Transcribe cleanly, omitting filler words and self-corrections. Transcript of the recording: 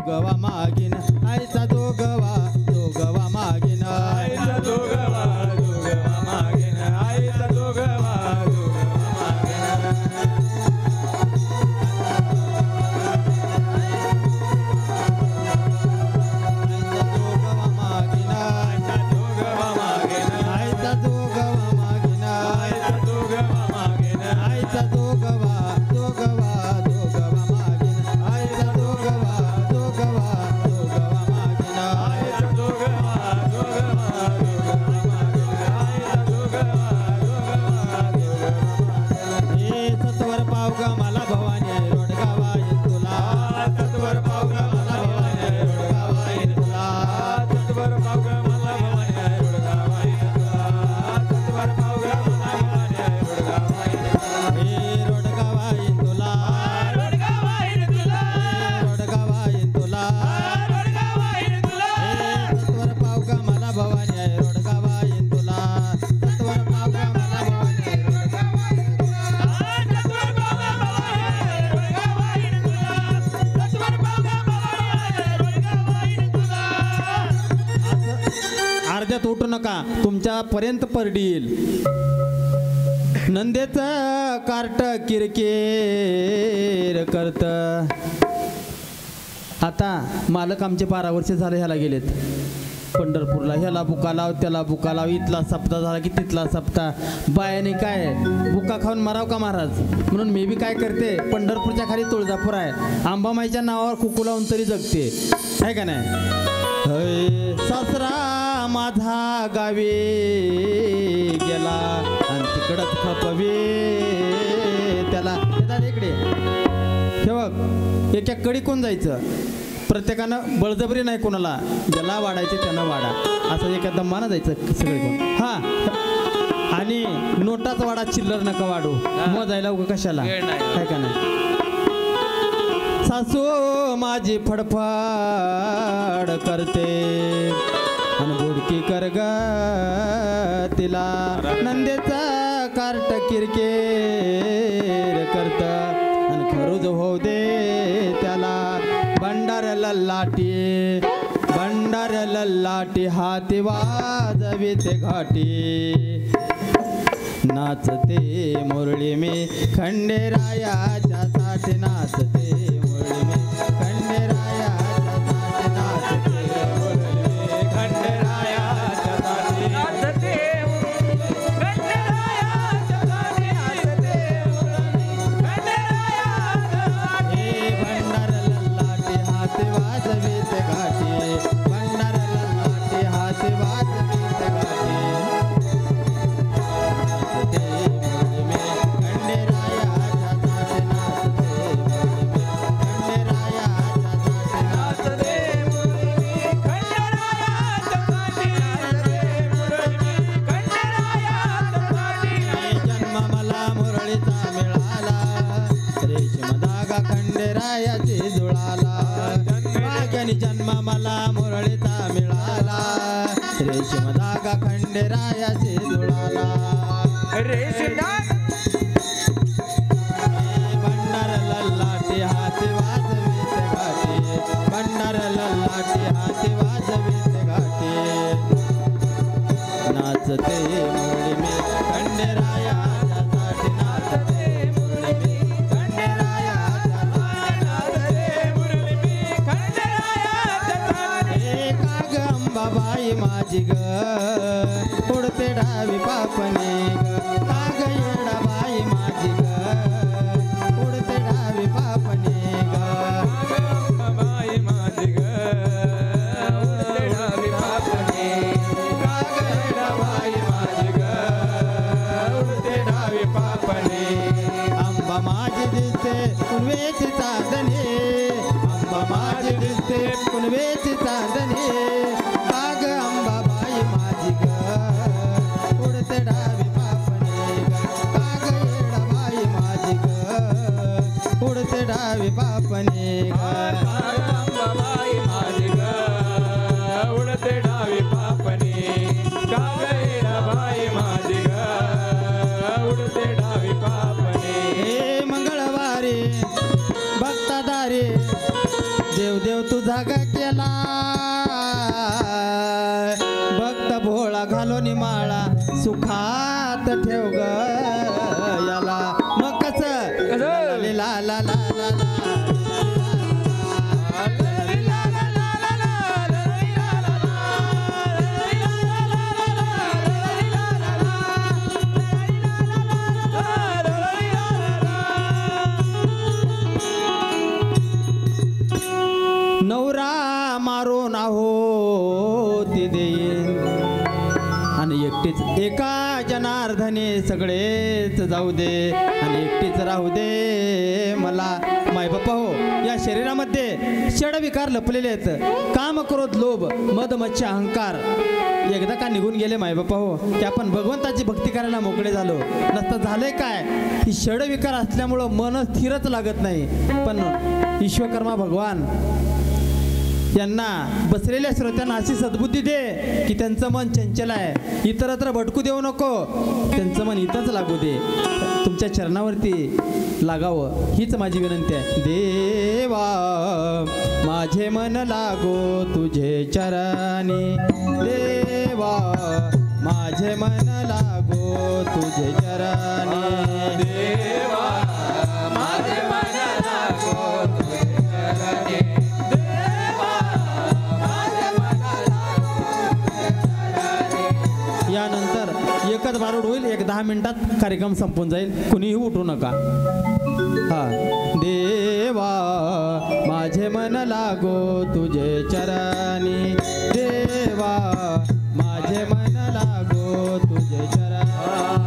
दोगवा मागिन आईचा दोगवा मागिन आईचा दोगवा मागेन आईचा दोगवा अर्ध्यात उठू नका, तुमच्या पर्यंत परडी येईल. नंदेचं कार्ट किरकिर करत. आता मालक आमचे 12 वर्ष झाले ह्याला गेलेत पंढरपूरला. ह्याला बुका लाव त्याला बुका लाव, इथला सप्ताह झाला की तिथला सप्ताह. बायाने काय बुका खाऊन माराव का महाराज, म्हणून मी बी काय करते, पंढरपूरच्या खाली तुळजापूर आहे, अंबामाईच्या नावावर कुकू लावून तरी जगते, आहे का नाही. सासरा माझा गावी गेला आणि तिकडच खपवी त्याला. इकडे हे बघ, एका कडी कोण जायचं, प्रत्येकानं बळजबरी नाही कोणाला, ज्याला वाढायचे त्यानं वाढा, असं एका दमानं जायचं सगळे कोण. हा, आणि नोटाचा वाडा, चिल्लर नका वाढू, मग जायला उगा कशाला, काय का नाही. सासू माझी फडफड करते आणि बुडकी कर ग तिला. नंदेचा कार्ट किरकिर करत आणि खरूज होऊ दे त्याला. भंडार लल्लाटी हाती वाजविते घाटी. नाचते मुरळी मी खंडेरायाच्या साठी, नाचते मुरळी मी खंडेरायाच्या साठी, नाचते मुरळी मी खंडेरायाच्या साठी, नाचते खंडेरायाच्या साठी, नाचते मुरळी खंडेरायाच्या साठी. भंडार लल्लाटी हाती वाजविते घाटी, भंडार लल्लाटी हाती वाजविते घाटी. जन्म मला मुरळीचा मिळाला, रेशम धागा खंडेरायाचे जुळाला. भंडार लल्लाटी हाती वाजविते घाटी, भंडार लल्लाटी हाती वाजविते घाटी. नाचते मुरळी मी खंडेरायाच्या साठी, नाचते मुरळी मी खंडेरायाच्या साठी, नाचते मुरळी मी खंडेरायाच्या साठी. काग अंबाबाई माझी ग उडते डावी पापणे ग, काग येडाबाई माझी ग उडते डावी पापणे ग. अंबाबाई माझी ग उडते डावी पापणे, काग येडाबाई माझी ग उडते डावी पापणे. अंबा माझी दिसते पुनवेची चांदणे, अंबा माझी दिसते पुनवेची चांदणे. काग अंबाबाई माझी ग उडते डावी पापणे ग, काग येडाबाई माझी ग उडते डावी पापणे ग. अंबाबाई माझी ग उडते डावी पापणे, काग येडाबाई माझी ग उडते डावी पापणे. हे मंगळवारी भक्तादारी देव देव तुझ जागा केला भक्त भोळा घालोनी माळा सुखात ठेव ग याला मग कसं ला ला ला ला ला नवरा मारून आहो ती देईन आणि एकटीच एका जनार्दने सगळेच जाऊ दे आणि एकटीच राहू दे मला मायबापा हो या शरीरामध्ये षडविकार लपलेले आहेत काम क्रोध लोभ मद मच्छ अहंकार एकदा का निघून गेले मायबापा हो की आपण भगवंताची भक्ती करायला मोकळे झालो नसतं झालंय काय ही षडविकार असल्यामुळं मन स्थिरच लागत नाही पण विश्वकर्मा भगवान यांना बसलेल्या श्रोत्यांना अशी सद्बुद्धी दे की त्यांचं मन चंचल आहे इतरत्र भटकू देऊ नको त्यांचं मन इथंच लागू दे तुमच्या चरणावरती लागावं हीच माझी विनंती आहे देवा माझे मन लागो तुझे चरणी देवा माझे मन लागो तुझे चरणी देवा माझे मन लागो तुझे चरणी यानंतर एकच बारूड होईल 1-10 मिनिटात कार्यक्रम संपून जाईल कुणीही उठू नका हा देवा माझे मन लागो तुझे चरणी देवा माझे मन लागो तुझे चरणी